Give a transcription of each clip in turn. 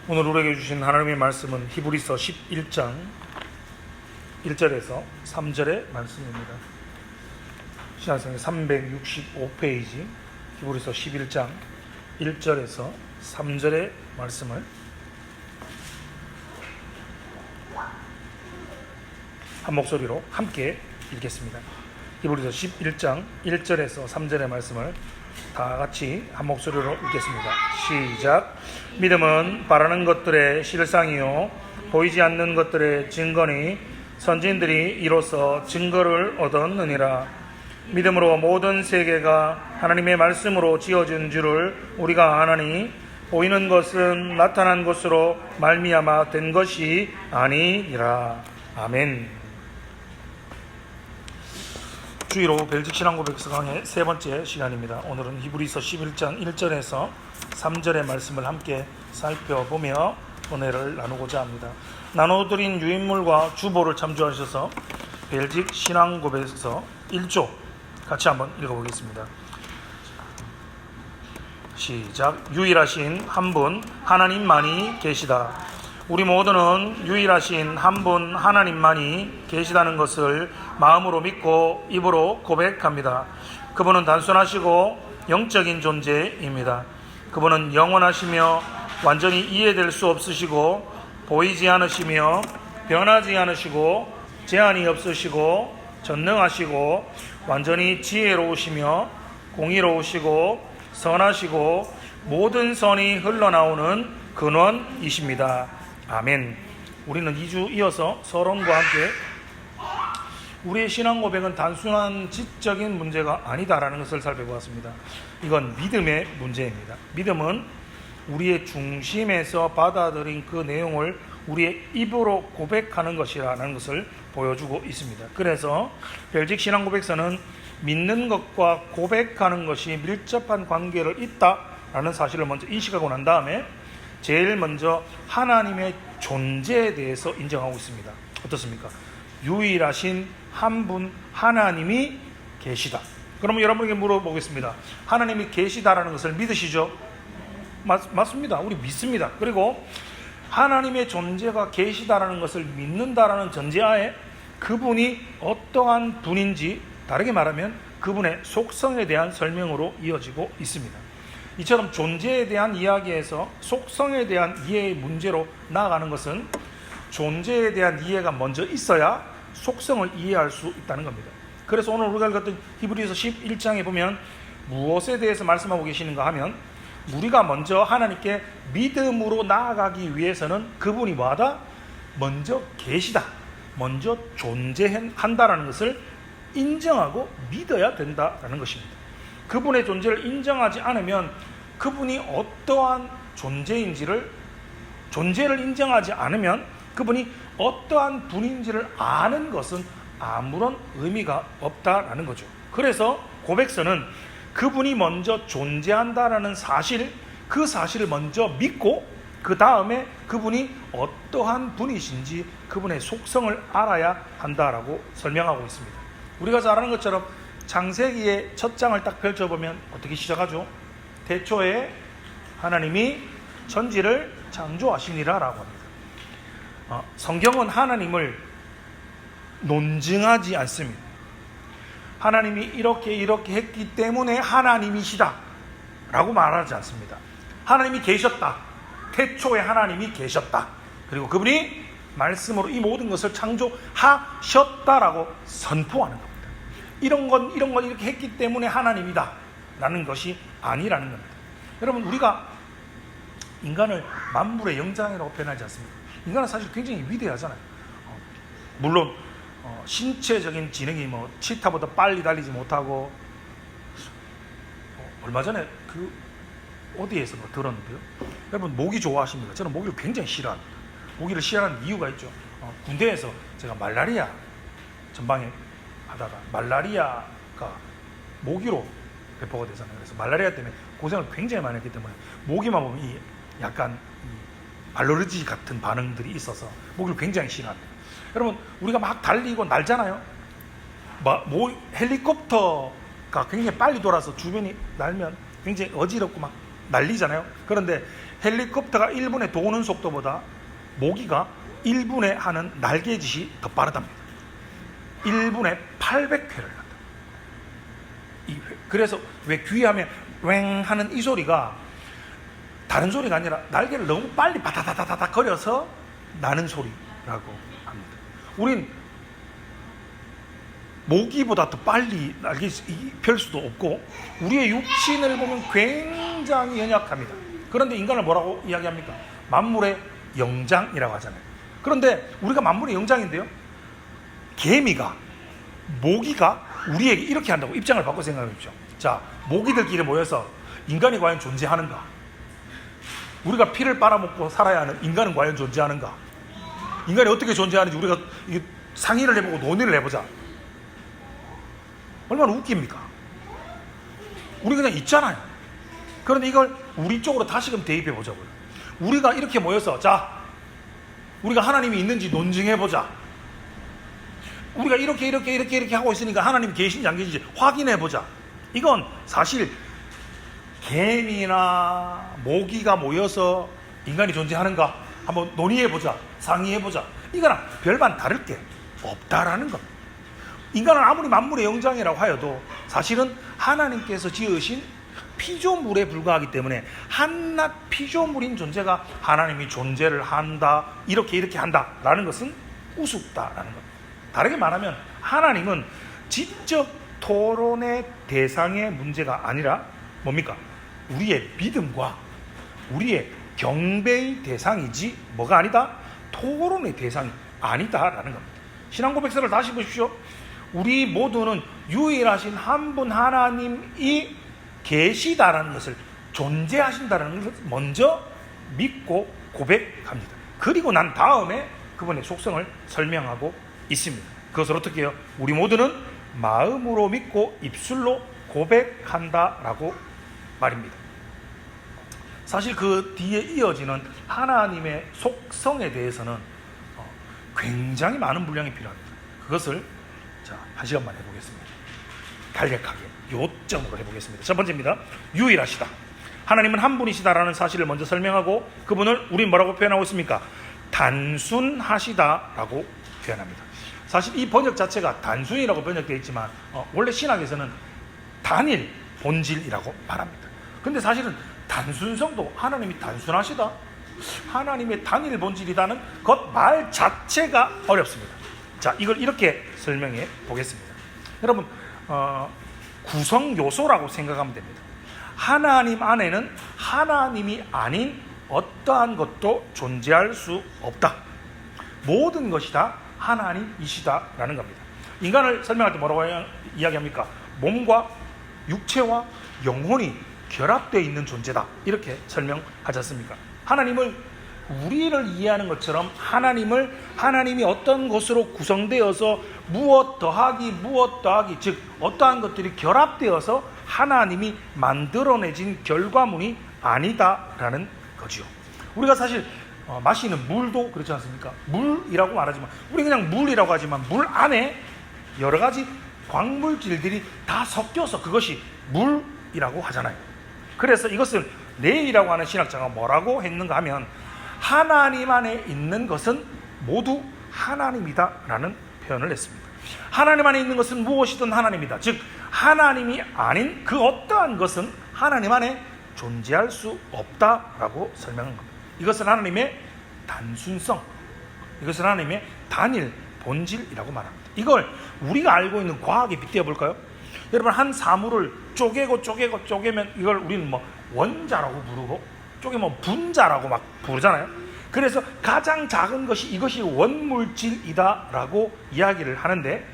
오늘 우리에게 주신 하나님의 말씀은 히브리서 11장 1절에서 3절의 말씀입니다. 신약성경 365페이지 히브리서 11장 1절에서 3절의 말씀을 한 목소리로 함께 읽겠습니다. 히브리서 11장 1절에서 3절의 말씀을 다 같이 한 목소리로 읽겠습니다. 시작. 믿음은 바라는 것들의 실상이요 보이지 않는 것들의 증거니 선지인들이 이로써 증거를 얻었느니라. 믿음으로 모든 세계가 하나님의 말씀으로 지어진 줄을 우리가 아나니 보이는 것은 나타난 것으로 말미암아 된 것이 아니니라. 아멘. 주의로 벨직 신앙고백서 강의 세 번째 시간입니다. 오늘은 히브리서 11장 1절에서 3절의 말씀을 함께 살펴보며 은혜를 나누고자 합니다. 나눠드린 유인물과 주보를 참조하셔서 벨직 신앙고백서 1조 같이 한번 읽어보겠습니다. 시작. 유일하신 한 분 하나님만이 계시다. 우리 모두는 유일하신 한 분 하나님만이 계시다는 것을 마음으로 믿고 입으로 고백합니다. 그분은 단순하시고 영적인 존재입니다. 그분은 영원하시며 완전히 이해될 수 없으시고 보이지 않으시며 변하지 않으시고 제한이 없으시고 전능하시고 완전히 지혜로우시며 공의로우시고 선하시고 모든 선이 흘러나오는 근원이십니다. 아멘. 우리는 2주 이어서 서론과 함께 우리의 신앙 고백은 단순한 지적인 문제가 아니다라는 것을 살펴보았습니다. 이건 믿음의 문제입니다. 믿음은 우리의 중심에서 받아들인 그 내용을 우리의 입으로 고백하는 것이라는 것을 보여주고 있습니다. 그래서 벨직 신앙 고백서는 믿는 것과 고백하는 것이 밀접한 관계를 있다라는 사실을 먼저 인식하고 난 다음에 제일 먼저 하나님의 존재에 대해서 인정하고 있습니다. 어떻습니까? 유일하신 한 분 하나님이 계시다. 그러면 여러분에게 물어보겠습니다. 하나님이 계시다라는 것을 믿으시죠? 맞습니다. 우리 믿습니다. 그리고 하나님의 존재가 계시다라는 것을 믿는다라는 전제하에 그분이 어떠한 분인지, 다르게 말하면 그분의 속성에 대한 설명으로 이어지고 있습니다. 이처럼 존재에 대한 이야기에서 속성에 대한 이해의 문제로 나아가는 것은 존재에 대한 이해가 먼저 있어야 속성을 이해할 수 있다는 겁니다. 그래서 오늘 우리가 읽었던 히브리서 11장에 보면 무엇에 대해서 말씀하고 계시는가 하면 우리가 먼저 하나님께 믿음으로 나아가기 위해서는 그분이 뭐하다? 먼저 계시다. 먼저 존재한다라는 것을 인정하고 믿어야 된다라는 것입니다. 그분의 존재를 인정하지 않으면 그분이 어떠한 존재를 인정하지 않으면 그분이 어떠한 분인지를 아는 것은 아무런 의미가 없다라는 거죠. 그래서 고백서는 그분이 먼저 존재한다라는 사실, 그 사실을 먼저 믿고 그 다음에 그분이 어떠한 분이신지 그분의 속성을 알아야 한다라고 설명하고 있습니다. 우리가 잘 아는 것처럼 창세기의 첫 장을 딱 펼쳐보면 어떻게 시작하죠? 태초에 하나님이 천지를 창조하시니라 라고 합니다. 성경은 하나님을 논증하지 않습니다. 하나님이 이렇게 했기 때문에 하나님이시다 라고 말하지 않습니다. 하나님이 계셨다. 태초에 하나님이 계셨다. 그리고 그분이 말씀으로 이 모든 것을 창조하셨다라고 선포하는 겁니다. 이런 건 이렇게 했기 때문에 하나님이다 라는 것이 아니라는 겁니다. 여러분, 우리가 인간을 만물의 영장이라고 표현하지 않습니까? 인간은 사실 굉장히 위대하잖아요. 물론 신체적인 지능이 치타보다 빨리 달리지 못하고 얼마 전에 어디에서 들었는데요. 여러분, 모기 좋아하십니까? 저는 모기를 굉장히 싫어합니다. 모기를 싫어하는 이유가 있죠. 군대에서 제가 말라리아 전방에 하다가 말라리아가 모기로 배포가 되잖아요. 그래서 말라리아 때문에 고생을 굉장히 많이 했기 때문에 모기만 보면 약간 알러지 같은 반응들이 있어서 모기를 굉장히 싫어합니다. 여러분, 우리가 막 달리고 날잖아요. 헬리콥터가 굉장히 빨리 돌아서 주변이 날면 굉장히 어지럽고 막 난리잖아요. 그런데 헬리콥터가 1분에 도는 속도보다 모기가 1분에 하는 날개짓이 더 빠르답니다. 1분에 800회를 한다. 그래서 왜 귀하면 웽 하는 이 소리가 다른 소리가 아니라 날개를 너무 빨리 바다다다다 거려서 나는 소리라고 합니다. 우린 모기보다 더 빨리 날개 펼 수도 없고 우리의 육신을 보면 굉장히 연약합니다. 그런데 인간을 뭐라고 이야기합니까? 만물의 영장이라고 하잖아요. 그런데 우리가 만물의 영장인데요, 개미가, 모기가 우리에게 이렇게 한다고 입장을 바꿔 생각해 보십시오. 자, 모기들끼리 모여서 인간이 과연 존재하는가? 우리가 피를 빨아먹고 살아야 하는 인간은 과연 존재하는가? 인간이 어떻게 존재하는지 우리가 상의를 해보고 논의를 해보자. 얼마나 웃깁니까? 우리 그냥 있잖아요. 그런데 이걸 우리 쪽으로 다시금 대입해 보자고요. 우리가 이렇게 모여서, 자, 우리가 하나님이 있는지 논증해 보자. 우리가 이렇게 하고 있으니까 하나님이 계신지 안 계신지 확인해 보자. 이건 사실 개미나 모기가 모여서 인간이 존재하는가 한번 논의해 보자, 상의해 보자. 이거랑 별반 다를 게 없다라는 겁니다. 인간은 아무리 만물의 영장이라고 하여도 사실은 하나님께서 지으신 피조물에 불과하기 때문에 한낱 피조물인 존재가 하나님이 존재를 한다, 이렇게 한다라는 것은 우습다라는 겁니다. 다르게 말하면 하나님은 지적 토론의 대상의 문제가 아니라 뭡니까? 우리의 믿음과 우리의 경배의 대상이지 뭐가 아니다? 토론의 대상이 아니다라는 겁니다. 신앙 고백서를 다시 보십시오. 우리 모두는 유일하신 한 분 하나님이 계시다라는 것을, 존재하신다라는 것을 먼저 믿고 고백합니다. 그리고 난 다음에 그분의 속성을 설명하고 있습니다. 그것을 어떻게 해요? 우리 모두는 마음으로 믿고 입술로 고백한다라고 말입니다. 사실 그 뒤에 이어지는 하나님의 속성에 대해서는 굉장히 많은 분량이 필요합니다. 그것을 한 시간만 해보겠습니다. 간략하게 요점으로 해보겠습니다. 첫 번째입니다. 유일하시다. 하나님은 한 분이시다라는 사실을 먼저 설명하고 그분을 우린 뭐라고 표현하고 있습니까? 단순하시다라고 표현합니다. 사실 이 번역 자체가 단순이라고 번역되어 있지만 원래 신학에서는 단일 본질이라고 말합니다. 근데 사실은 단순성도 하나님이 단순하시다, 하나님의 단일 본질이다는 것 말 자체가 어렵습니다. 자, 이걸 이렇게 설명해 보겠습니다. 여러분, 구성 요소라고 생각하면 됩니다. 하나님 안에는 하나님이 아닌 어떠한 것도 존재할 수 없다. 모든 것이 다 하나님이시다라는 겁니다. 인간을 설명할 때 뭐라고 이야기합니까? 몸과 육체와 영혼이 결합되어 있는 존재다, 이렇게 설명하지 않습니까? 하나님을 우리를 이해하는 것처럼 하나님이 어떤 것으로 구성되어서 무엇 더하기, 즉 어떠한 것들이 결합되어서 하나님이 만들어내진 결과물이 아니다라는 거지요. 우리가 사실 마시는 물도 그렇지 않습니까? 물이라고 말하지만 우리 그냥 물이라고 하지만 물 안에 여러 가지 광물질들이 다 섞여서 그것이 물이라고 하잖아요. 그래서 이것을 레이라고 하는 신학자가 뭐라고 했는가 하면 하나님 안에 있는 것은 모두 하나님이다라는 표현을 했습니다. 하나님 안에 있는 것은 무엇이든 하나님이다. 즉 하나님이 아닌 그 어떠한 것은 하나님 안에 존재할 수 없다라고 설명한 겁니다. 이것은 하나님의 단순성, 이것은 하나님의 단일 본질이라고 말합니다. 이걸 우리가 알고 있는 과학에 빗대어 볼까요? 여러분, 한 사물을 쪼개면 이걸 우리는 뭐 원자라고 부르고 쪼개면 분자라고 막 부르잖아요. 그래서 가장 작은 것이 이것이 원물질이다라고 이야기를 하는데,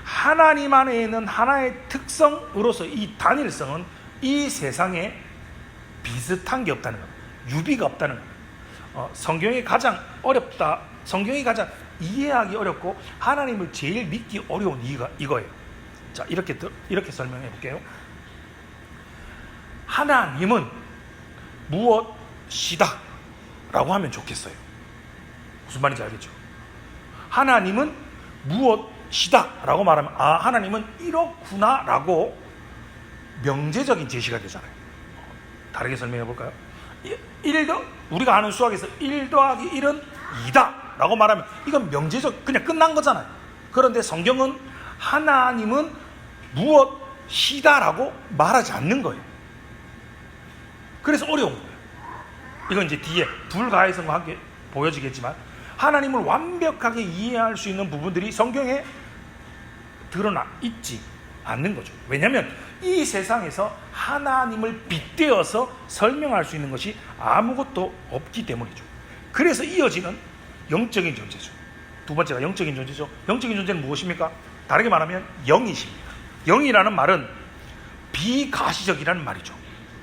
하나님 안에 있는 하나의 특성으로서 이 단일성은 이 세상에 비슷한 게 없다는 겁니다. 유비가 없다는 겁니다. 성경이 가장 어렵다, 성경이 가장 이해하기 어렵고 하나님을 제일 믿기 어려운 이유가 이거예요. 자, 이렇게 설명해 볼게요. 하나님은 무엇이다 라고 하면 좋겠어요. 무슨 말인지 알겠죠? 하나님은 무엇이다 라고 말하면 하나님은 이렇구나 라고 명제적인 제시가 되잖아요. 다르게 설명해 볼까요? 1더 우리가 아는 수학에서 1 더하기 1은 2다 라고 말하면 이건 명제적 그냥 끝난 거잖아요. 그런데 성경은 하나님은 무엇이다 라고 말하지 않는 거예요. 그래서 어려운 거예요. 이건 이제 뒤에 불가해성과 함께 보여지겠지만 하나님을 완벽하게 이해할 수 있는 부분들이 성경에 드러나 있지 않는 거죠. 왜냐하면 이 세상에서 하나님을 빗대어서 설명할 수 있는 것이 아무것도 없기 때문이죠. 그래서 이어지는 영적인 존재죠. 두 번째가 영적인 존재죠. 영적인 존재는 무엇입니까? 다르게 말하면 영이십니다. 영이라는 말은 비가시적이라는 말이죠.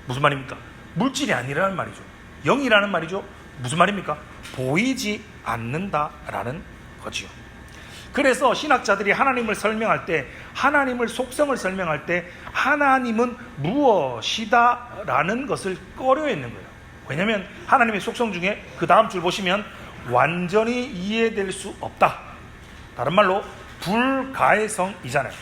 무슨 말입니까? 물질이 아니라는 말이죠. 영이라는 말이죠. 무슨 말입니까? 보이지 않는다라는 거지요. 그래서 신학자들이 하나님을 설명할 때, 하나님을 속성을 설명할 때 하나님은 무엇이다 라는 것을 꺼려했는 거예요. 왜냐하면 하나님의 속성 중에 그 다음 줄 보시면 완전히 이해될 수 없다. 다른 말로 불가해성이잖아요.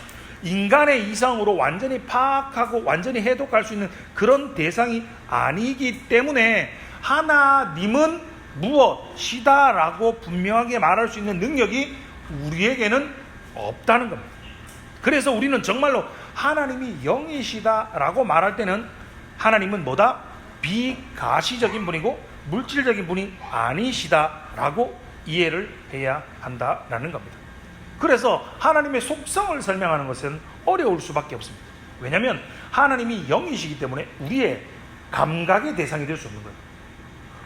인간의 이성으로 완전히 파악하고 완전히 해독할 수 있는 그런 대상이 아니기 때문에 하나님은 무엇이다 라고 분명하게 말할 수 있는 능력이 우리에게는 없다는 겁니다. 그래서 우리는 정말로 하나님이 영이시다 라고 말할 때는 하나님은 뭐다? 비가시적인 분이고 물질적인 분이 아니시다 라고 이해를 해야 한다라는 겁니다. 그래서 하나님의 속성을 설명하는 것은 어려울 수밖에 없습니다. 왜냐하면 하나님이 영이시기 때문에 우리의 감각의 대상이 될 수 없는 거예요.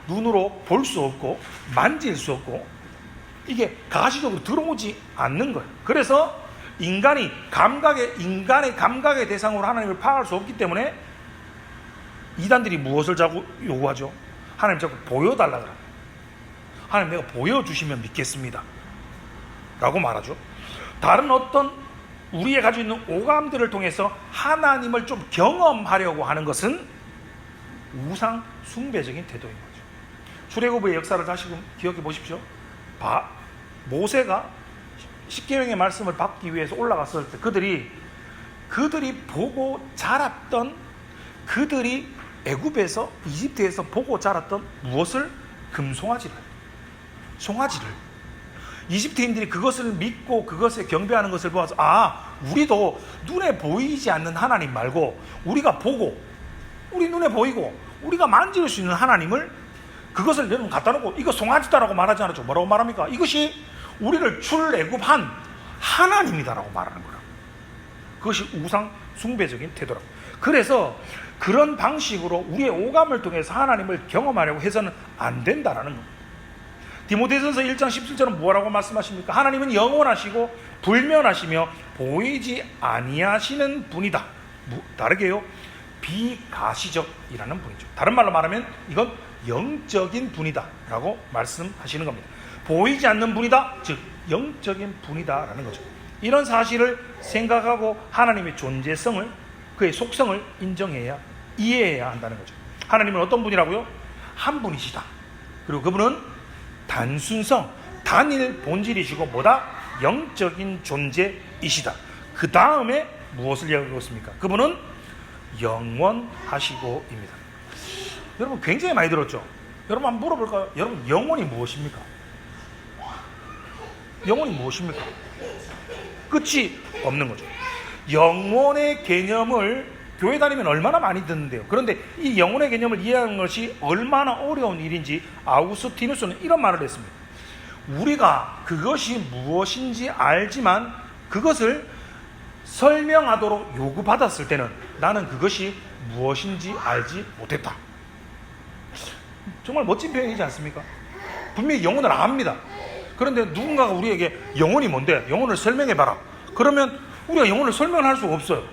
눈으로 볼 수 없고 만질 수 없고 이게 가시적으로 들어오지 않는 거예요. 그래서 인간의 감각의 대상으로 하나님을 파악할 수 없기 때문에 이단들이 무엇을 자꾸 요구하죠? 하나님 자꾸 보여달라 그래요. 하나님 내가 보여주시면 믿겠습니다 라고 말하죠. 다른 어떤 우리의 가지고 있는 오감들을 통해서 하나님을 좀 경험하려고 하는 것은 우상 숭배적인 태도인 거죠. 출애굽의 역사를 다시금 기억해 보십시오. 모세가 십계명의 말씀을 받기 위해서 올라갔을 때 그들이 보고 자랐던, 그들이 애굽에서 이집트에서 보고 자랐던 무엇을? 금송아지를, 송아지를. 이집트인들이 그것을 믿고 그것에 경배하는 것을 보아서 우리도 눈에 보이지 않는 하나님 말고 우리가 보고 우리 눈에 보이고 우리가 만질 수 있는 하나님을, 그것을 여러분 갖다 놓고 이거 송아지다라고 말하지 않았죠. 뭐라고 말합니까? 이것이 우리를 출애굽한 하나님이다라고 말하는 거라고. 그것이 우상 숭배적인 태도라고. 그래서 그런 방식으로 우리의 오감을 통해서 하나님을 경험하려고 해서는 안 된다라는 겁니다. 디모데전서 1장 17절은 뭐라고 말씀하십니까? 하나님은 영원하시고 불면하시며 보이지 아니하시는 분이다. 다르게요, 비가시적이라는 분이죠. 다른 말로 말하면 이건 영적인 분이다 라고 말씀하시는 겁니다. 보이지 않는 분이다, 즉 영적인 분이다 라는 거죠. 이런 사실을 생각하고 하나님의 존재성을, 그의 속성을 인정해야, 이해해야 한다는 거죠. 하나님은 어떤 분이라고요? 한 분이시다. 그리고 그분은 단순성, 단일 본질이시고 뭐다? 영적인 존재이시다. 그 다음에 무엇을 이야기하고 있습니까? 그분은 영원하시고입니다. 여러분 굉장히 많이 들었죠? 여러분 한번 물어볼까요? 여러분 영혼이 무엇입니까? 영혼이 무엇입니까? 끝이 없는 거죠. 영혼의 개념을 교회 다니면 얼마나 많이 듣는데요. 그런데 이 영혼의 개념을 이해하는 것이 얼마나 어려운 일인지 아우구스티누스는 이런 말을 했습니다. 우리가 그것이 무엇인지 알지만 그것을 설명하도록 요구받았을 때는 나는 그것이 무엇인지 알지 못했다. 정말 멋진 표현이지 않습니까? 분명히 영혼을 압니다. 그런데 누군가가 우리에게 영혼이 뭔데? 영혼을 설명해봐라. 그러면 우리가 영혼을 설명할 수가 없어요.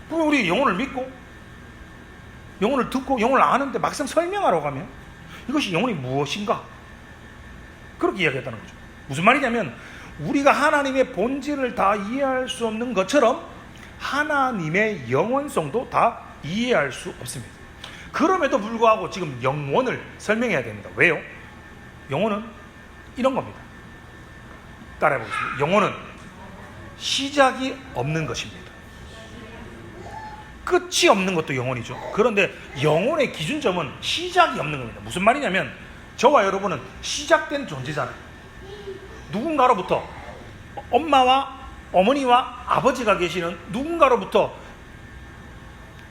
그럼 우리 영혼을 믿고 영혼을 듣고 영혼을 아는데 막상 설명하라고 하면 이것이 영혼이 무엇인가? 그렇게 이야기했다는 거죠. 무슨 말이냐면 우리가 하나님의 본질을 다 이해할 수 없는 것처럼 하나님의 영원성도 다 이해할 수 없습니다. 그럼에도 불구하고 지금 영혼을 설명해야 됩니다. 왜요? 영혼은 이런 겁니다. 따라해보겠습니다. 영혼은 시작이 없는 것입니다. 끝이 없는 것도 영혼이죠. 그런데 영혼의 기준점은 시작이 없는 겁니다. 무슨 말이냐면 저와 여러분은 시작된 존재잖아요. 누군가로부터 엄마와 어머니와 아버지가 계시는 누군가로부터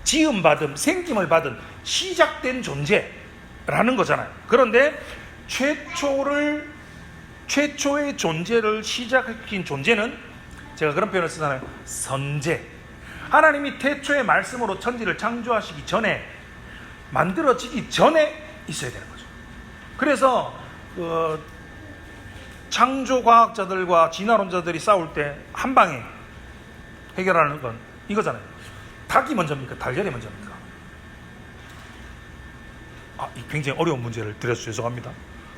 지음받은 생김을 받은 시작된 존재라는 거잖아요. 그런데 최초의 존재를 시작시킨 존재는 제가 그런 표현을 쓰잖아요. 선재. 하나님이 태초의 말씀으로 천지를 창조하시기 전에, 만들어지기 전에 있어야 되는 거죠. 그래서 창조과학자들과 진화론자들이 싸울 때 한 방에 해결하는 건 이거잖아요. 닭이 먼저입니까? 달걀이 먼저입니까? 굉장히 어려운 문제를 드려서 죄송합니다.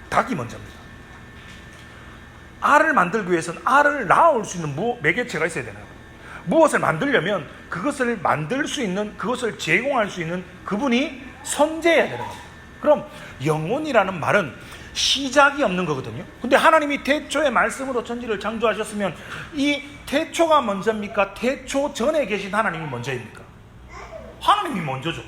닭이 먼저입니다. 알을 만들기 위해서는 알을 낳을 수 있는 매개체가 있어야 되나요? 무엇을 만들려면 그것을 만들 수 있는, 그것을 제공할 수 있는 그분이 선재해야 되는 겁니다. 그럼 영혼이라는 말은 시작이 없는 거거든요. 근데 하나님이 태초의 말씀으로 천지를 창조하셨으면 이 태초가 먼저입니까? 태초 전에 계신 하나님이 먼저입니까? 하나님이 먼저죠.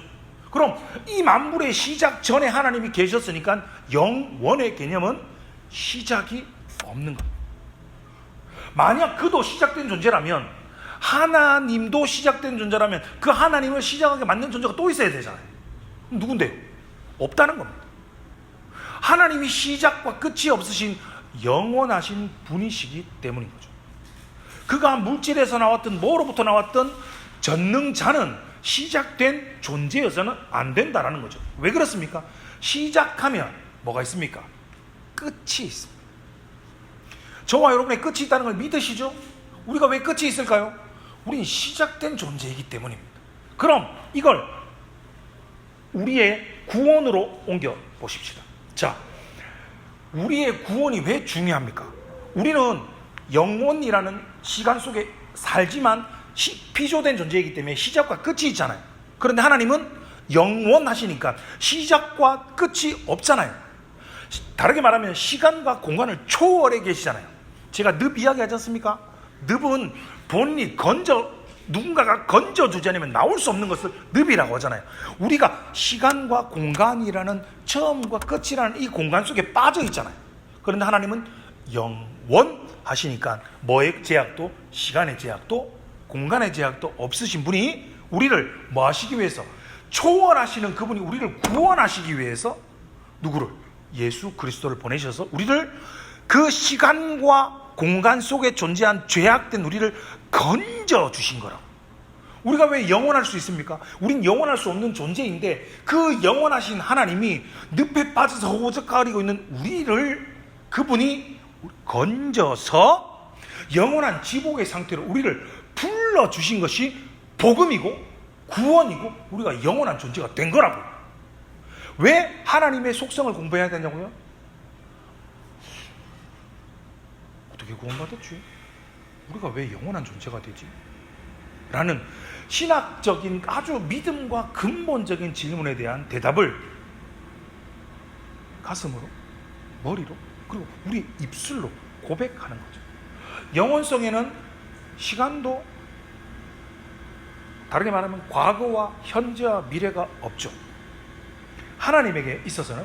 그럼 이 만물의 시작 전에 하나님이 계셨으니까 영원의 개념은 시작이 없는 겁니다. 만약 그도 시작된 존재라면, 하나님도 시작된 존재라면 그 하나님을 시작하게 만든 존재가 또 있어야 되잖아요. 누군데요? 없다는 겁니다. 하나님이 시작과 끝이 없으신 영원하신 분이시기 때문인 거죠. 그가 물질에서 나왔던 뭐로부터 나왔던 전능자는 시작된 존재여서는 안 된다라는 거죠. 왜 그렇습니까? 시작하면 뭐가 있습니까? 끝이 있습니다. 저와 여러분의 끝이 있다는 걸 믿으시죠? 우리가 왜 끝이 있을까요? 우린 시작된 존재이기 때문입니다. 그럼 이걸 우리의 구원으로 옮겨 보십시다. 자, 우리의 구원이 왜 중요합니까? 우리는 영혼이라는 시간 속에 살지만 피조된 존재이기 때문에 시작과 끝이 있잖아요. 그런데 하나님은 영원하시니까 시작과 끝이 없잖아요. 다르게 말하면 시간과 공간을 초월해 계시잖아요. 제가 늪 이야기하지 않습니까? 늪은 본인이 누군가가 건져주지 않으면 나올 수 없는 것을 늪이라고 하잖아요. 우리가 시간과 공간이라는 처음과 끝이라는 이 공간 속에 빠져 있잖아요. 그런데 하나님은 영원하시니까 뭐의 제약도, 시간의 제약도, 공간의 제약도 없으신 분이 우리를 뭐 하시기 위해서, 초월하시는 그분이 우리를 구원하시기 위해서 누구를? 예수 그리스도를 보내셔서 우리를 그 시간과 공간 속에 존재한 죄악된 우리를 건져주신 거라고. 우리가 왜 영원할 수 있습니까? 우린 영원할 수 없는 존재인데 그 영원하신 하나님이 늪에 빠져서 호적거리고 있는 우리를 그분이 건져서 영원한 지복의 상태로 우리를 불러주신 것이 복음이고 구원이고 우리가 영원한 존재가 된 거라고. 왜 하나님의 속성을 공부해야 되냐고요? 어떻게 구원받았지? 우리가 왜 영원한 존재가 되지? 라는 신학적인 아주 믿음과 근본적인 질문에 대한 대답을 가슴으로, 머리로, 그리고 우리 입술로 고백하는 거죠. 영원성에는 시간도, 다르게 말하면 과거와 현재와 미래가 없죠. 하나님에게 있어서는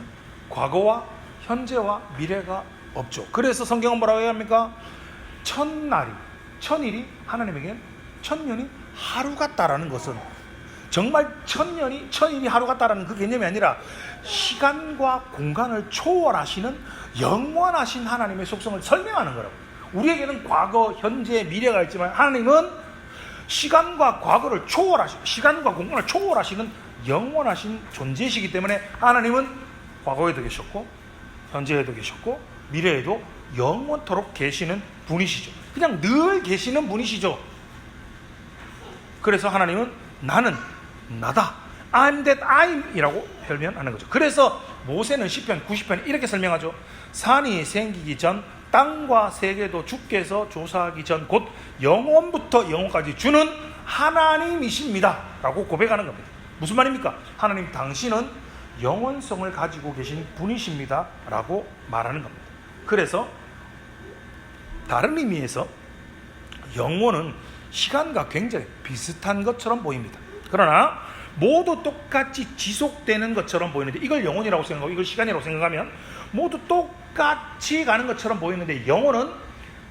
과거와 현재와 미래가 없죠. 그래서 성경은 뭐라고 합니까? 천일이 하나님에게는 천년이 하루 같다라는 것은 정말 천일이 하루 같다라는 그 개념이 아니라 시간과 공간을 초월하시는 영원하신 하나님의 속성을 설명하는 거라고. 우리에게는 과거, 현재, 미래가 있지만 하나님은 시간과 과거를 초월하시고 시간과 공간을 초월하시는 영원하신 존재이시기 때문에 하나님은 과거에도 계셨고 현재에도 계셨고 미래에도 영원토록 계시는 분이시죠. 그냥 늘 계시는 분이시죠. 그래서 하나님은 나는 나다, I'm that I'm 이라고 표현하는 거죠. 그래서 모세는 시편 90편 이렇게 설명하죠. 산이 생기기 전 땅과 세계도 주께서 조사하기 전 곧 영원부터 영원까지 주는 하나님이십니다 라고 고백하는 겁니다. 무슨 말입니까? 하나님 당신은 영원성을 가지고 계신 분이십니다 라고 말하는 겁니다. 그래서 다른 의미에서 영혼은 시간과 굉장히 비슷한 것처럼 보입니다. 그러나 모두 똑같이 지속되는 것처럼 보이는데, 이걸 영혼이라고 생각하고 이걸 시간이라고 생각하면 모두 똑같이 가는 것처럼 보이는데, 영혼은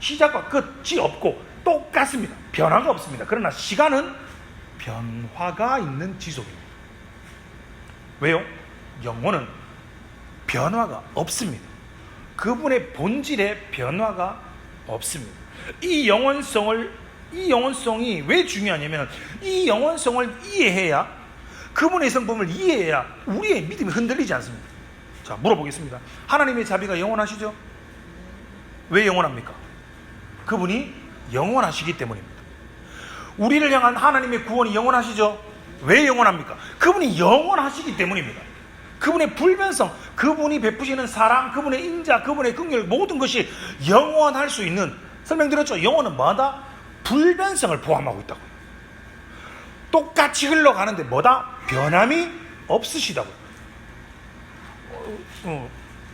시작과 끝이 없고 똑같습니다. 변화가 없습니다. 그러나 시간은 변화가 있는 지속입니다. 왜요? 영혼은 변화가 없습니다. 그분의 본질에 변화가 없습니다. 이 영혼성이 왜 중요하냐면, 이 영혼성을 이해해야, 그분의 성품을 이해해야 우리의 믿음이 흔들리지 않습니다. 자, 물어보겠습니다. 하나님의 자비가 영원하시죠? 왜 영원합니까? 그분이 영원하시기 때문입니다. 우리를 향한 하나님의 구원이 영원하시죠? 왜 영원합니까? 그분이 영원하시기 때문입니다. 그분의 불변성, 그분이 베푸시는 사랑, 그분의 인자, 그분의 긍휼, 모든 것이 영원할 수 있는, 설명드렸죠? 영혼은 뭐다? 불변성을 포함하고 있다고요. 똑같이 흘러가는데 뭐다? 변함이 없으시다고요.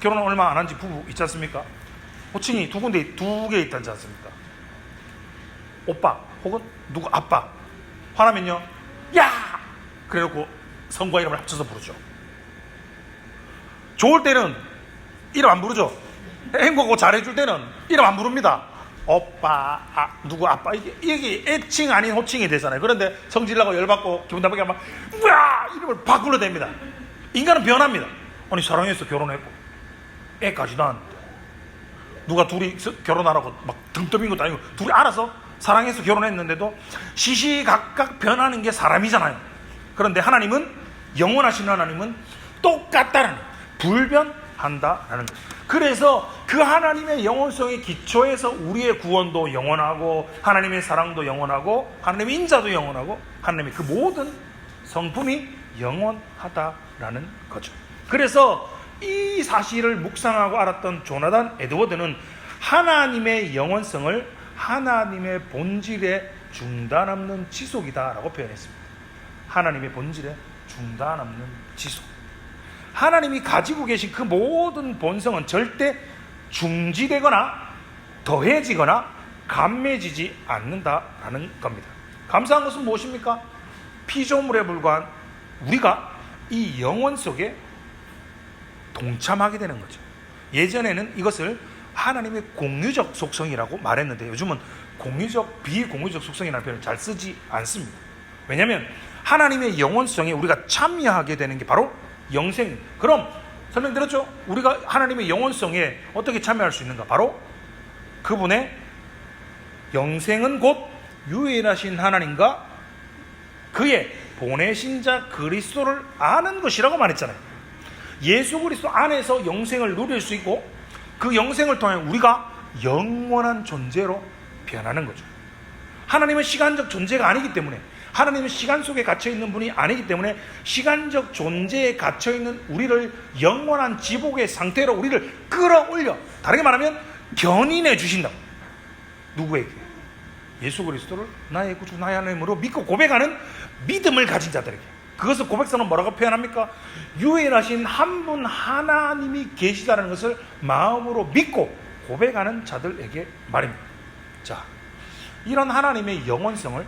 결혼 얼마 안 한 지 부부 있지 않습니까? 호칭이 두 개 있지 않습니까? 오빠 혹은 누구 아빠 화나면요, 야! 그래놓고 성과 이름을 합쳐서 부르죠. 좋을 때는 이름 안 부르죠. 행복하고 잘해줄 때는 이름 안 부릅니다. 오빠, 누구 아빠, 이게 애칭 아닌 호칭이 되잖아요. 그런데 성질나고 열받고 기분 나쁘게 하면 우와! 이름을 막 불러댑니다. 인간은 변합니다. 아니, 사랑해서 결혼했고 애까지 낳았는데, 누가 둘이 결혼하라고 막 등 떠민 것도 아니고 둘이 알아서 사랑해서 결혼했는데도 시시각각 변하는 게 사람이잖아요. 그런데 하나님은, 영원하신 하나님은 똑같다는 거예요. 불변한다라는 거예요. 그래서 그 하나님의 영원성의 기초에서 우리의 구원도 영원하고, 하나님의 사랑도 영원하고, 하나님의 인자도 영원하고, 하나님의 그 모든 성품이 영원하다라는 거죠. 그래서 이 사실을 묵상하고 알았던 조나단 에드워드는 하나님의 영원성을 하나님의 본질의 중단 없는 지속이다라고 표현했습니다. 하나님의 본질의 중단 없는 지속. 하나님이 가지고 계신 그 모든 본성은 절대 중지되거나 더해지거나 감매지지 않는다라는 겁니다. 감사한 것은 무엇입니까? 피조물에 불과한 우리가 이 영원 속에 동참하게 되는 거죠. 예전에는 이것을 하나님의 공유적 속성이라고 말했는데, 요즘은 공유적, 비공유적 속성이라는 표현을 잘 쓰지 않습니다. 왜냐하면 하나님의 영원성에 우리가 참여하게 되는 게 바로 영생입니다. 그럼 설명드렸죠? 우리가 하나님의 영원성에 어떻게 참여할 수 있는가? 바로 그분의 영생은 곧 유일하신 하나님과 그의 보내신 자 그리스도를 아는 것이라고 말했잖아요. 예수 그리스도 안에서 영생을 누릴 수 있고, 그 영생을 통해 우리가 영원한 존재로 변하는 거죠. 하나님은 시간적 존재가 아니기 때문에, 하나님은 시간 속에 갇혀있는 분이 아니기 때문에, 시간적 존재에 갇혀있는 우리를 영원한 지복의 상태로 우리를 끌어올려, 다르게 말하면 견인해 주신다고. 누구에게? 예수 그리스도를 나의 구주, 나의 하나님으로 믿고 고백하는 믿음을 가진 자들에게. 그것을 고백서는 뭐라고 표현합니까? 유일하신 한 분 하나님이 계시다는 것을 마음으로 믿고 고백하는 자들에게 말입니다. 자, 이런 하나님의 영원성을,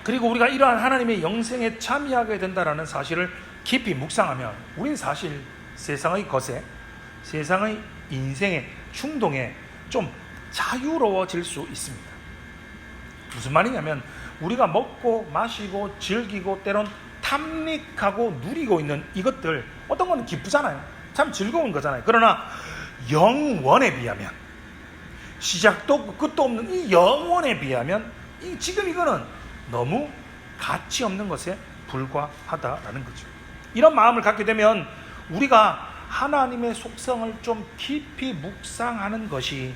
그리고 우리가 이러한 하나님의 영생에 참여하게 된다는 사실을 깊이 묵상하면 우리는 사실 세상의 것에, 세상의 인생의 충동에 좀 자유로워질 수 있습니다. 무슨 말이냐면, 우리가 먹고 마시고 즐기고 때론 탐닉하고 누리고 있는 이것들, 어떤 건 기쁘잖아요. 참 즐거운 거잖아요. 그러나 영원에 비하면, 시작도 없고 끝도 없는 이 영원에 비하면 지금 이거는 너무 가치 없는 것에 불과하다라는 거죠. 이런 마음을 갖게 되면 우리가 하나님의 속성을 좀 깊이 묵상하는 것이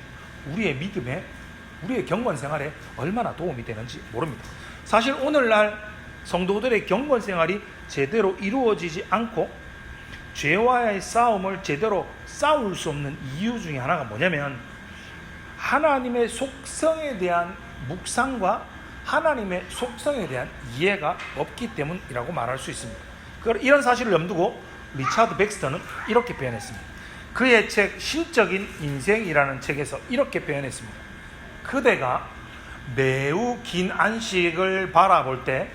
우리의 믿음에, 우리의 경건 생활에 얼마나 도움이 되는지 모릅니다. 사실 오늘날 성도들의 경건 생활이 제대로 이루어지지 않고 죄와의 싸움을 제대로 싸울 수 없는 이유 중에 하나가 뭐냐면, 하나님의 속성에 대한 묵상과 하나님의 속성에 대한 이해가 없기 때문이라고 말할 수 있습니다. 이런 사실을 염두고 리차드 백스터는 이렇게 표현했습니다. 그의 책 신적인 인생이라는 책에서 이렇게 표현했습니다. 그대가 매우 긴 안식을 바라볼 때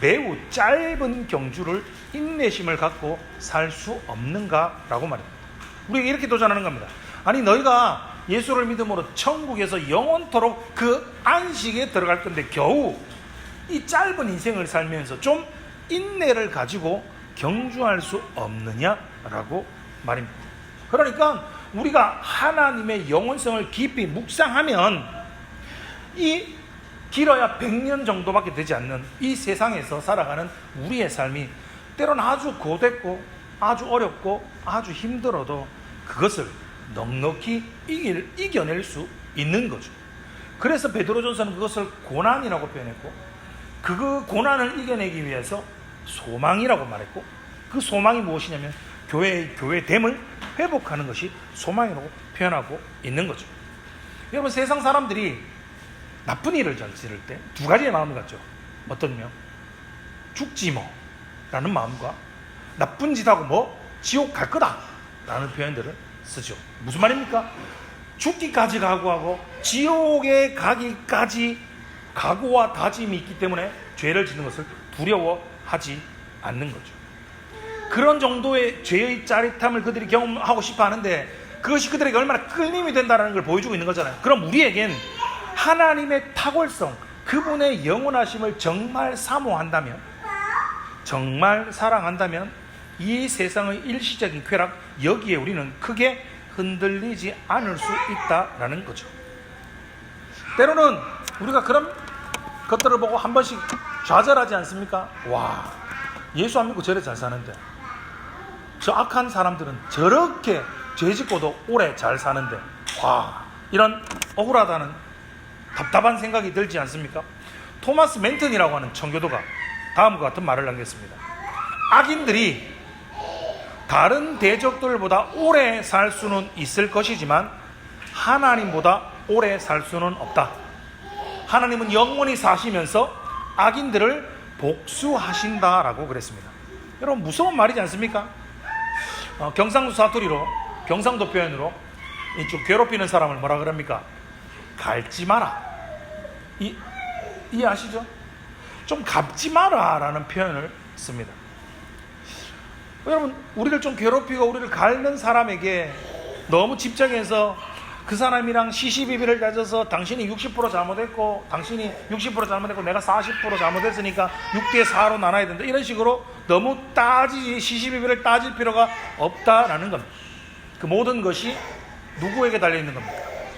매우 짧은 경주를 인내심을 갖고 살 수 없는가라고 말입니다. 우리에게 이렇게 도전하는 겁니다. 아니 너희가 예수를 믿음으로 천국에서 영원토록 그 안식에 들어갈 건데 겨우 이 짧은 인생을 살면서 좀 인내를 가지고 경주할 수 없느냐라고 말입니다. 그러니까 우리가 하나님의 영원성을 깊이 묵상하면 이 길어야 100년 정도밖에 되지 않는 이 세상에서 살아가는 우리의 삶이 때로는 아주 고됐고 아주 어렵고 아주 힘들어도 그것을 넉넉히 이겨낼 수 있는 거죠. 그래서 베드로전서는 그것을 고난이라고 표현했고 그 고난을 이겨내기 위해서 소망이라고 말했고 그 소망이 무엇이냐면 교회됨을 회복하는 것이 소망이라고 표현하고 있는 거죠. 여러분 세상 사람들이 나쁜 일을 저지를 때 두 가지의 마음을 갖죠. 어떤요? 죽지 뭐 라는 마음과 나쁜 짓하고 뭐 지옥 갈 거다 라는 표현들을 쓰죠. 무슨 말입니까? 죽기까지 각오하고 지옥에 가기까지 각오와 다짐이 있기 때문에 죄를 짓는 것을 두려워하지 않는 거죠. 그런 정도의 죄의 짜릿함을 그들이 경험하고 싶어 하는데 그것이 그들에게 얼마나 끌림이 된다는 걸 보여주고 있는 거잖아요. 그럼 우리에겐 하나님의 탁월성, 그분의 영원하심을 정말 사모한다면, 정말 사랑한다면 이 세상의 일시적인 쾌락, 여기에 우리는 크게 흔들리지 않을 수 있다라는 거죠. 때로는 우리가 그런 것들을 보고 한 번씩 좌절하지 않습니까? 와, 예수 안 믿고 저래 잘 사는데, 저 악한 사람들은 저렇게 죄 짓고도 오래 잘 사는데, 와, 이런 억울하다는 답답한 생각이 들지 않습니까? 토마스 멘튼이라고 하는 청교도가 다음과 같은 말을 남겼습니다. 악인들이 다른 대적들보다 오래 살 수는 있을 것이지만 하나님보다 오래 살 수는 없다. 하나님은 영원히 사시면서 악인들을 복수하신다라고 그랬습니다. 여러분 무서운 말이지 않습니까? 경상도 사투리로, 경상도 표현으로 좀 괴롭히는 사람을 뭐라 그럽니까? 갈지 마라. 이해하시죠? 좀 갚지 마라 라는 표현을 씁니다. 여러분 우리를 좀 괴롭히고 우리를 갉는 사람에게 너무 집착해서 그 사람이랑 시시비비를 가져서 당신이 60% 잘못했고 당신이 60% 잘못했고 내가 40% 잘못했으니까 6대4로 나눠야 된다, 이런 식으로 너무 시시비비를 따질 필요가 없다라는 겁니다. 그 모든 것이 누구에게 달려있는 겁니까?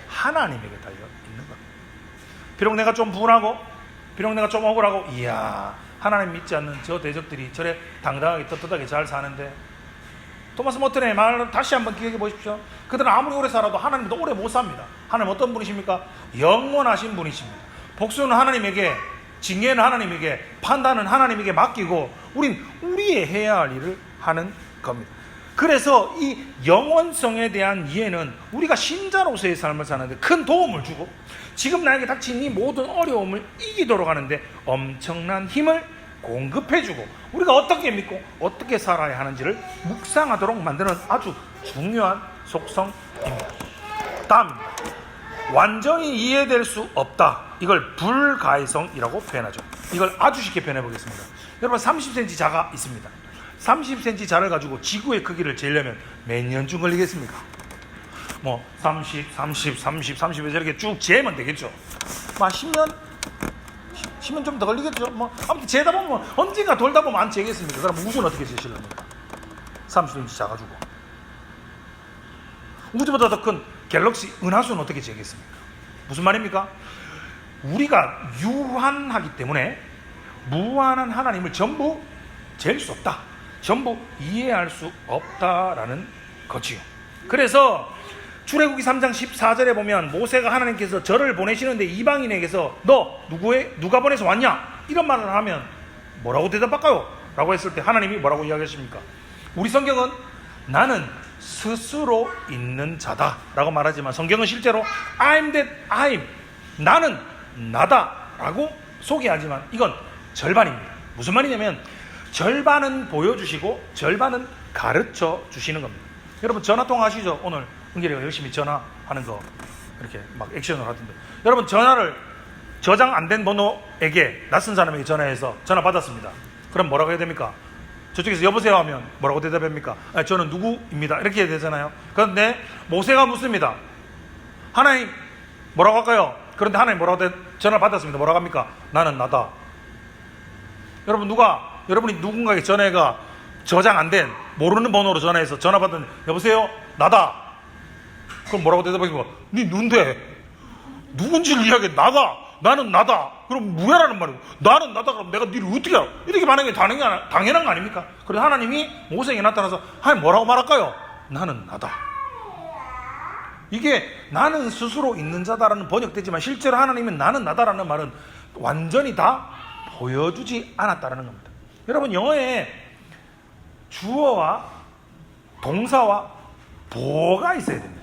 하나님에게 달려있는 겁니다. 비록 내가 좀 분하고 비록 내가 좀 억울하고, 이야, 하나님 믿지 않는 저 대적들이 저래 당당하게 떳떳하게 잘 사는데, 토마스 모튼의 말을 다시 한번 기억해 보십시오. 그들은 아무리 오래 살아도 하나님보다 오래 못 삽니다. 하나님 어떤 분이십니까? 영원하신 분이십니다. 복수는 하나님에게, 징계는 하나님에게, 판단은 하나님에게 맡기고 우린 우리의 해야 할 일을 하는 겁니다. 그래서 이 영원성에 대한 이해는 우리가 신자로서의 삶을 사는데 큰 도움을 주고, 지금 나에게 닥친 이 모든 어려움을 이기도록 하는데 엄청난 힘을 공급해주고, 우리가 어떻게 믿고 어떻게 살아야 하는지를 묵상하도록 만드는 아주 중요한 속성입니다. 다음입니다. 완전히 이해될 수 없다. 이걸 불가해성이라고 표현하죠. 이걸 아주 쉽게 표현해 보겠습니다. 여러분 30cm 자가 있습니다. 30cm 자를 가지고 지구의 크기를 재려면 몇 년쯤 걸리겠습니까? 뭐 30에 저렇게 쭉 재면 되겠죠. 뭐 10년 좀 더 걸리겠죠. 뭐 아무튼 재다 보면 언젠가 돌다 보면 안 재겠습니까? 그럼 우주는 어떻게 재시렵니까? 30cm 자가지고 우주보다 더 큰 갤럭시 은하수는 어떻게 재겠습니까? 무슨 말입니까? 우리가 유한하기 때문에 무한한 하나님을 전부 잴 수 없다, 전부 이해할 수 없다라는 거지요. 그래서 출애굽기 3장 14절에 보면 모세가 하나님께서 저를 보내시는데 이방인에게서 너 누가 보내서 왔냐? 이런 말을 하면 뭐라고 대답할까요? 라고 했을 때 하나님이 뭐라고 이야기하십니까? 우리 성경은 나는 스스로 있는 자다 라고 말하지만 성경은 실제로 I'm that I'm, 나는 나다 라고 소개하지만 이건 절반입니다. 무슨 말이냐면 절반은 보여주시고 절반은 가르쳐 주시는 겁니다. 여러분 전화통화 하시죠? 오늘 은결이가 열심히 전화하는 거 이렇게 막 액션을 하던데, 여러분 전화를 저장 안 된 번호에게 낯선 사람에게 전화해서 전화 받았습니다. 그럼 뭐라고 해야 됩니까? 저쪽에서 여보세요 하면 뭐라고 대답합니까? 저는 누구입니다. 이렇게 해야 되잖아요. 그런데 모세가 묻습니다. 하나님 뭐라고 할까요? 그런데 하나님 뭐라고 전화 받았습니다. 뭐라고 합니까? 나는 나다. 여러분이 누군가에게 전화가 저장 안 된 모르는 번호로 전화해서 전화 받았는데 여보세요? 나다. 그럼 뭐라고 대답하겠습니까? 네 누군데? 누군지를 이야기해. 나다. 나는 나다. 그럼 뭐야라는 말이고 나는 나다. 그럼 내가 니를 어떻게 알아? 이렇게 말하는 게 당연한 거 아닙니까? 그래서 하나님이 모세에게 나타나서 하나님 뭐라고 말할까요? 나는 나다. 이게 나는 스스로 있는 자다라는 번역되지만 실제로 하나님은 나는 나다라는 말은 완전히 다 보여주지 않았다라는 겁니다. 여러분 영어에 주어와 동사와 보어가 있어야 됩니다.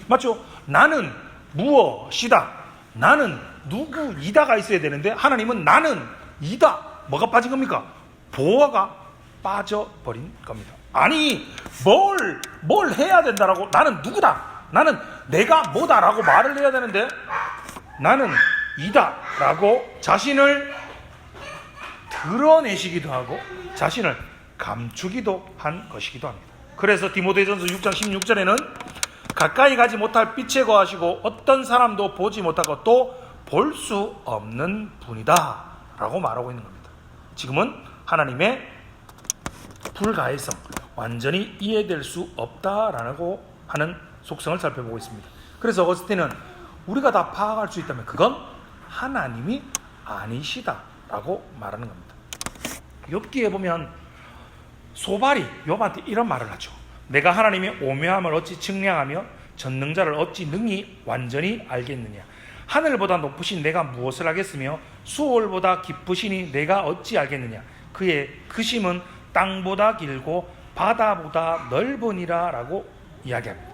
맞죠? 나는 무엇이다. 나는 누구이다가 있어야 되는데 하나님은 나는 이다. 뭐가 빠진 겁니까? 보어가 빠져버린 겁니다. 아니 뭘 해야 된다라고 나는 누구다. 나는 내가 뭐다라고 말을 해야 되는데 나는 이다라고 자신을 드러내시기도 하고 자신을 감추기도 한 것이기도 합니다. 그래서 디모데전서 6장 16절에는 가까이 가지 못할 빛에 거하시고 어떤 사람도 보지 못하고 또 볼 수 없는 분이다 라고 말하고 있는 겁니다. 지금은 하나님의 불가해성, 완전히 이해될 수 없다라고 하는 속성을 살펴보고 있습니다. 그래서 어거스틴은 우리가 다 파악할 수 있다면 그건 하나님이 아니시다라고 말하는 겁니다. 욥기에 보면 소발이 욥한테 이런 말을 하죠. 내가 하나님의 오묘함을 어찌 측량하며 전능자를 어찌 능히 완전히 알겠느냐. 하늘보다 높으신 내가 무엇을 하겠으며 수월보다 깊으시니 내가 어찌 알겠느냐. 그의 크심은 땅보다 길고 바다보다 넓으니라 라고 이야기합니다.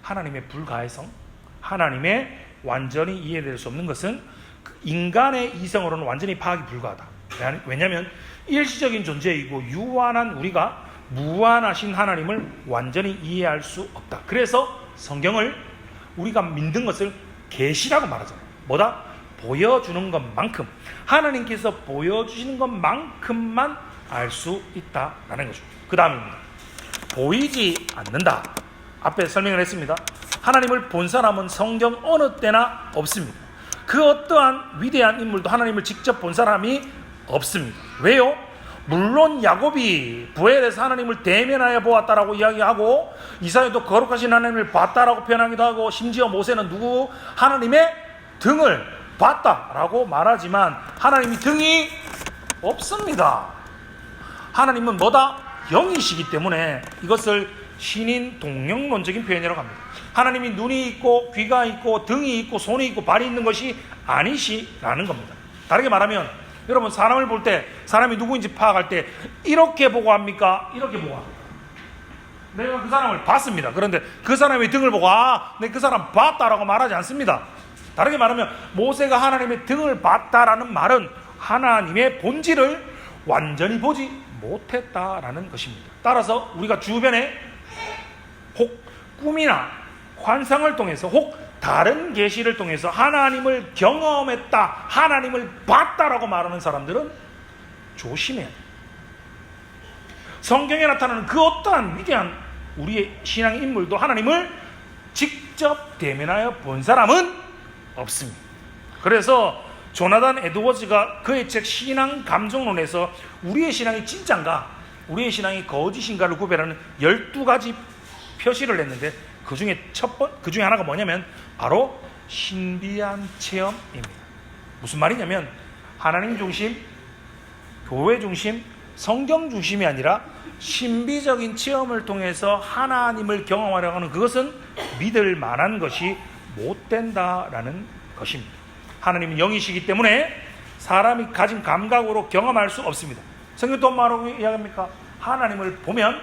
하나님의 불가해성, 하나님의 완전히 이해될 수 없는 것은 인간의 이성으로는 완전히 파악이 불가하다. 왜냐하면 일시적인 존재이고 유한한 우리가 무한하신 하나님을 완전히 이해할 수 없다. 그래서 성경을 우리가 믿는 것을 계시라고 말하잖아요. 뭐다? 보여주는 것만큼, 하나님께서 보여주시는 것만큼만 알 수 있다라는 거죠. 그 다음입니다. 보이지 않는다. 앞에 설명을 했습니다. 하나님을 본 사람은 성경 어느 때나 없습니다. 그 어떠한 위대한 인물도 하나님을 직접 본 사람이 없습니다. 왜요? 물론 야곱이 부엘에서 하나님을 대면하여 보았다라고 이야기하고 이사야도 거룩하신 하나님을 봤다라고 표현하기도 하고 심지어 모세는 하나님의 등을 봤다라고 말하지만 하나님이 등이 없습니다. 하나님은 뭐다? 영이시기 때문에 이것을 신인 동령론적인 표현이라고 합니다. 하나님이 눈이 있고 귀가 있고 등이 있고 손이 있고 발이 있는 것이 아니시라는 겁니다. 다르게 말하면 여러분 사람을 볼 때 사람이 누구인지 파악할 때 이렇게 보고 합니까? 이렇게 보고 합니까? 내가 그 사람을 봤습니다. 그런데 그 사람의 등을 보고 내가 그 사람 봤다라고 말하지 않습니다. 다르게 말하면 모세가 하나님의 등을 봤다라는 말은 하나님의 본질을 완전히 보지 못했다라는 것입니다. 따라서 우리가 주변에 혹 꿈이나 환상을 통해서 혹 다른 계시를 통해서 하나님을 경험했다, 하나님을 봤다라고 말하는 사람들은 조심해야 돼요. 성경에 나타나는 그 어떠한 위대한 우리의 신앙 인물도 하나님을 직접 대면하여 본 사람은 없습니다. 그래서 조나단 에드워즈가 그의 책 신앙 감정론에서 우리의 신앙이 진짠가, 우리의 신앙이 거짓인가를 구별하는 12가지 표시를 냈는데 그 중에 하나가 뭐냐면 바로 신비한 체험입니다. 무슨 말이냐면 하나님 중심, 교회 중심, 성경 중심이 아니라 신비적인 체험을 통해서 하나님을 경험하려고 하는 그것은 믿을 만한 것이 못 된다라는 것입니다. 하나님은 영이시기 때문에 사람이 가진 감각으로 경험할 수 없습니다. 성경 또 뭐라고 이야기합니까? 하나님을 보면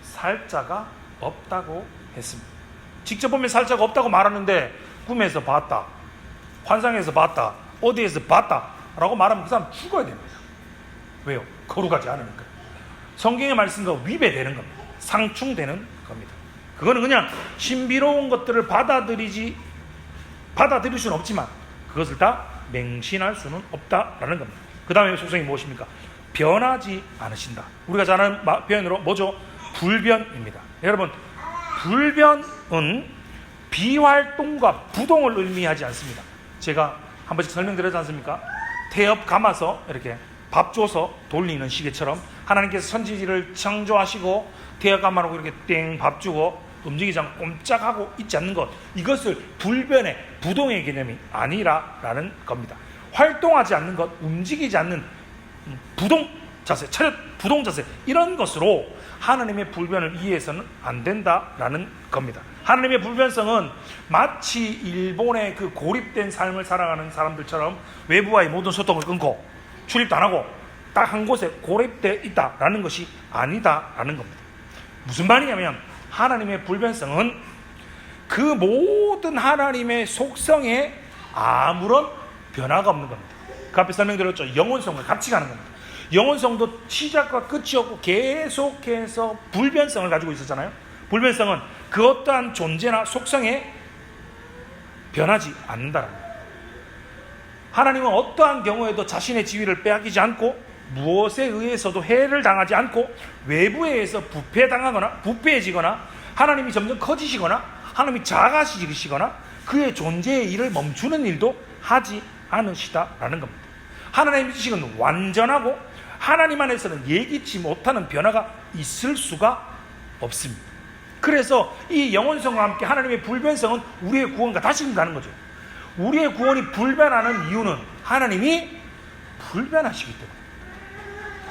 살자가 없다고 했습니다. 직접 보면 살자가 없다고 말하는데 꿈에서 봤다, 환상에서 봤다, 어디에서 봤다 라고 말하면 그 사람 죽어야 됩니다. 왜요? 거룩하지 않으니까. 성경의 말씀과 위배되는 겁니다. 상충되는 겁니다. 그거는 그냥 신비로운 것들을 받아들일 수는 없지만 그것을 다 맹신할 수는 없다라는 겁니다. 그 다음에 속성이 무엇입니까? 변하지 않으신다. 우리가 잘 아는 표현으로 뭐죠? 불변입니다. 여러분, 불변은 비활동과 부동을 의미하지 않습니다. 제가 한 번씩 설명드렸지 않습니까? 태엽 감아서 이렇게 밥 줘서 돌리는 시계처럼 하나님께서 천지를 창조하시고 태엽 감아놓고 이렇게 땡 밥 주고 움직이지 않고 꼼짝하고 있지 않는 것, 이것을 불변의 부동의 개념이 아니라라는 겁니다. 활동하지 않는 것, 움직이지 않는 부동 자세, 차렷 부동 자세, 이런 것으로 하나님의 불변을 이해해서는 안 된다라는 겁니다. 하나님의 불변성은 마치 일본의 그 고립된 삶을 살아가는 사람들처럼 외부와의 모든 소통을 끊고 출입도 안 하고 딱 한 곳에 고립되어 있다라는 것이 아니다라는 겁니다. 무슨 말이냐면 하나님의 불변성은 그 모든 하나님의 속성에 아무런 변화가 없는 겁니다. 그 앞에 설명드렸죠. 영원성과 같이 가는 겁니다. 영원성도 시작과 끝이 없고 계속해서 불변성을 가지고 있었잖아요. 불변성은 그 어떠한 존재나 속성에 변하지 않는다는 거예요. 하나님은 어떠한 경우에도 자신의 지위를 빼앗기지 않고 무엇에 의해서도 해를 당하지 않고 외부에 의해서 부패해지거나 하나님이 점점 커지시거나 하나님이 작아지시거나 그의 존재의 일을 멈추는 일도 하지 않으시다라는 겁니다. 하나님의 지식은 완전하고 하나님 안에서는 예기치 못하는 변화가 있을 수가 없습니다. 그래서 이 영원성과 함께 하나님의 불변성은 우리의 구원과 다시 된다는 거죠. 우리의 구원이 불변하는 이유는 하나님이 불변하시기 때문에,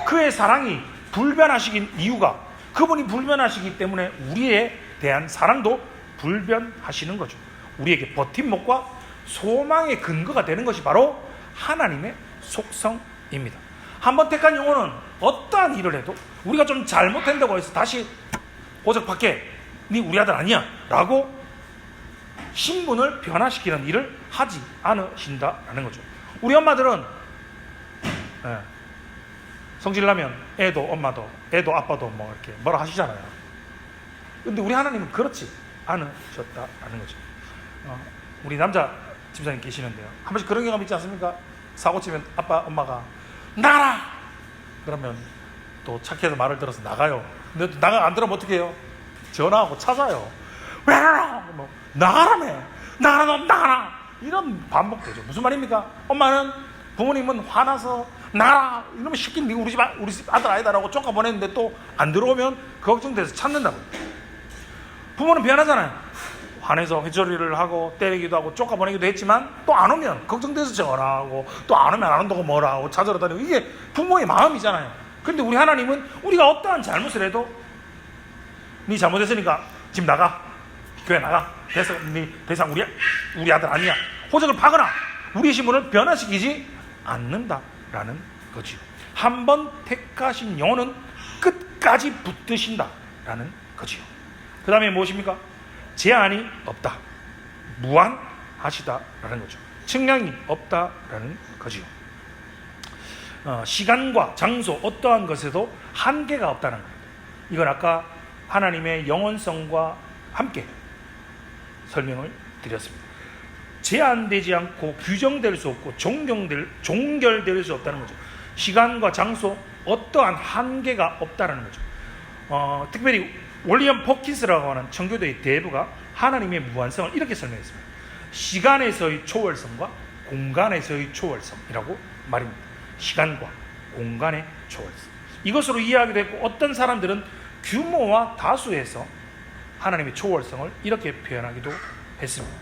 그의 사랑이 불변하시긴 이유가 그분이 불변하시기 때문에 우리에 대한 사랑도 불변하시는 거죠. 우리에게 버팀목과 소망의 근거가 되는 것이 바로 하나님의 속성입니다. 한번 택한 영혼은 어떠한 일을 해도 우리가 좀 잘못한다고 해서 다시 호적 밖에 네 우리 아들 아니야 라고 신분을 변화시키는 일을 하지 않으신다라는 거죠. 우리 엄마들은 성질나면 애도 엄마도 애도 아빠도 뭐 이렇게 뭐라 하시잖아요. 근데 우리 하나님은 그렇지 않으셨다라는 거죠. 우리 남자 집사님 계시는데요, 한 번씩 그런 경험 있지 않습니까? 사고 치면 아빠 엄마가 나가라 그러면 또 착해서 말을 들어서 나가요. 근데 또 안 들으면 어떻게 해요? 전화하고 찾아요. 왜 나가? 뭐 나가라며, 나가라 너 나가라, 이런 반복되죠. 무슨 말입니까? 엄마는, 부모님은 화나서 나가라 이러면 시킨 우리 집 아들 아이다라고 쫓아 보냈는데 또 안 들어오면 걱정돼서 찾는다고. 부모는 변하잖아요. 화내서 회초리를 하고 때리기도 하고 쫓아 보내기도 했지만 또 안 오면 걱정돼서 전화하고 또 안 오면 안 온다고 뭐라 하고 찾으러 다니고, 이게 부모의 마음이잖아요. 그런데 우리 하나님은 우리가 어떠한 잘못을 해도 네 잘못했으니까 지금 나가, 교회 나가, 됐어, 네 더 이상 우리 아들 아니야, 호적을 파거나 우리의 신분을 변화시키지 않는다라는 거지요. 한번 택하신 영혼은 끝까지 붙드신다라는 거지요. 그 다음에 무엇입니까? 제한이 없다, 무한하시다라는 거죠. 측량이 없다라는 거지요. 시간과 장소 어떠한 것에도 한계가 없다는 겁니다. 이건 아까 하나님의 영원성과 함께 설명을 드렸습니다. 제한되지 않고 규정될 수 없고 종결될 수 없다는 거죠. 시간과 장소 어떠한 한계가 없다는 거죠. 특별히 윌리엄 포킨스라고 하는 청교도의 대부가 하나님의 무한성을 이렇게 설명했습니다. 시간에서의 초월성과 공간에서의 초월성이라고 말입니다. 시간과 공간의 초월성, 이것으로 이해하기도 했고, 어떤 사람들은 규모와 다수에서 하나님의 초월성을 이렇게 표현하기도 했습니다.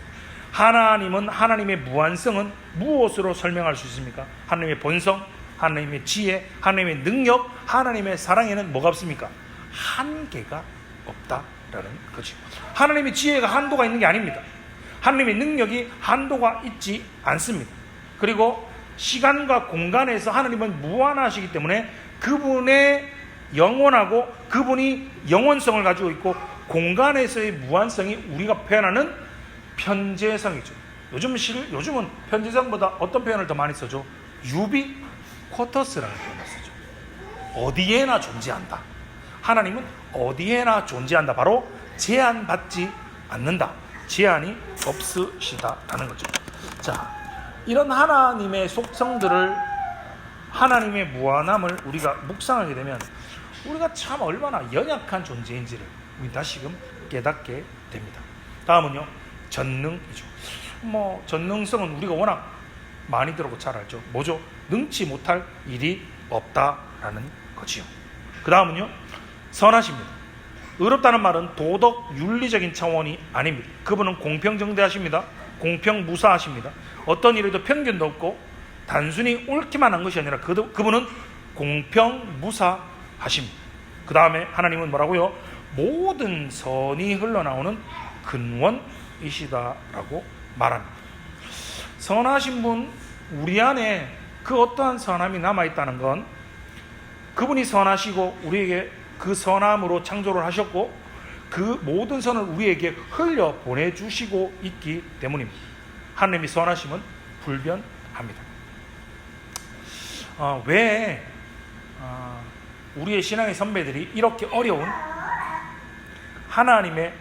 하나님은, 하나님의 무한성은 무엇으로 설명할 수 있습니까? 하나님의 본성, 하나님의 지혜, 하나님의 능력, 하나님의 사랑에는 뭐가 없습니까? 한계가 없다라는 거죠. 하나님의 지혜가 한도가 있는 게 아닙니다. 하나님의 능력이 한도가 있지 않습니다. 그리고 시간과 공간에서 하나님은 무한하시기 때문에 그분의 영원하고 그분이 영원성을 가지고 있고, 공간에서의 무한성이 우리가 표현하는 편재성이죠. 요즘은 편재성보다 어떤 표현을 더 많이 써죠? 유비쿼터스라는 표현을 쓰죠. 어디에나 존재한다. 하나님은 어디에나 존재한다. 바로 제한받지 않는다. 제한이 없으시다라는 거죠. 자, 이런 하나님의 속성들을, 하나님의 무한함을 우리가 묵상하게 되면 우리가 참 얼마나 연약한 존재인지를 우리 다시금 깨닫게 됩니다. 다음은요, 전능이죠. 전능성은 우리가 워낙 많이 들어보고 잘 알죠. 뭐죠? 능치 못할 일이 없다라는 거지요. 그 다음은요, 선하십니다. 의롭다는 말은 도덕 윤리적인 차원이 아닙니다. 그분은 공평정대하십니다. 공평무사하십니다. 어떤 일에도 편견도 없고 단순히 옳기만 한 것이 아니라 그분은 공평무사하십니다. 그 다음에 하나님은 뭐라고요? 모든 선이 흘러나오는 근원이시다라고 말합니다. 선하신 분, 우리 안에 그 어떠한 선함이 남아있다는 건 그분이 선하시고 우리에게 그 선함으로 창조를 하셨고 그 모든 선을 우리에게 흘려 보내주시고 있기 때문입니다. 하나님이 선하심은 불변합니다. 왜 우리의 신앙의 선배들이 이렇게 어려운 하나님의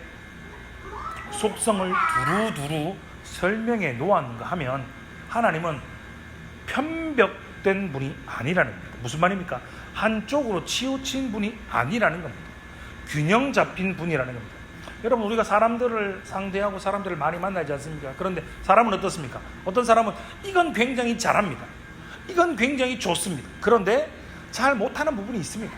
속성을 두루두루 설명해 놓았는가 하면, 하나님은 편벽된 분이 아니라는 겁니다. 무슨 말입니까? 한쪽으로 치우친 분이 아니라는 겁니다. 균형 잡힌 분이라는 겁니다. 여러분, 우리가 사람들을 상대하고 사람들을 많이 만나지 않습니까? 그런데 사람은 어떻습니까? 어떤 사람은 이건 굉장히 잘합니다. 이건 굉장히 좋습니다. 그런데 잘 못하는 부분이 있습니다.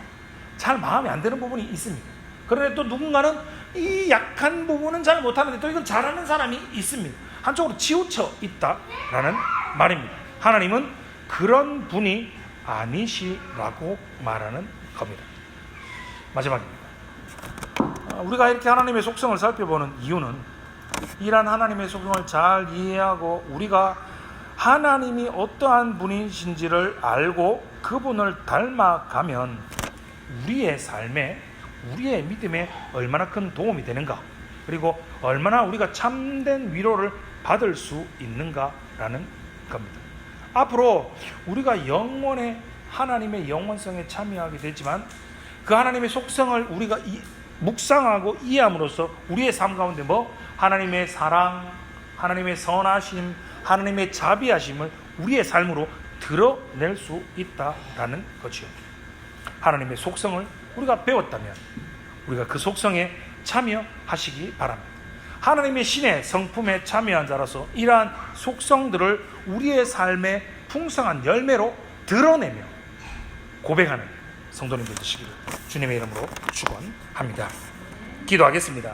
잘 마음에 안 드는 부분이 있습니다. 그런데 또 누군가는 이 약한 부분은 잘 못하는데 또 이건 잘하는 사람이 있습니다. 한쪽으로 치우쳐 있다라는 말입니다. 하나님은 그런 분이 아니시라고 말하는 겁니다. 마지막입니다. 우리가 이렇게 하나님의 속성을 살펴보는 이유는, 이러한 하나님의 속성을 잘 이해하고 우리가 하나님이 어떠한 분이신지를 알고 그분을 닮아가면 우리의 삶에, 우리의 믿음에 얼마나 큰 도움이 되는가, 그리고 얼마나 우리가 참된 위로를 받을 수 있는가라는 겁니다. 앞으로 우리가 영원의 하나님의 영원성에 참여하게 되지만 그 하나님의 속성을 우리가 묵상하고 이해함으로써 우리의 삶 가운데 하나님의 사랑, 하나님의 선하심, 하나님의 자비하심을 우리의 삶으로 드러낼 수 있다라는 거지요. 하나님의 속성을 우리가 배웠다면 우리가 그 속성에 참여하시기 바랍니다. 하나님의 신의 성품에 참여한 자로서 이러한 속성들을 우리의 삶의 풍성한 열매로 드러내며 고백하는 성도님들 되시기를 주님의 이름으로 축원합니다. 기도하겠습니다.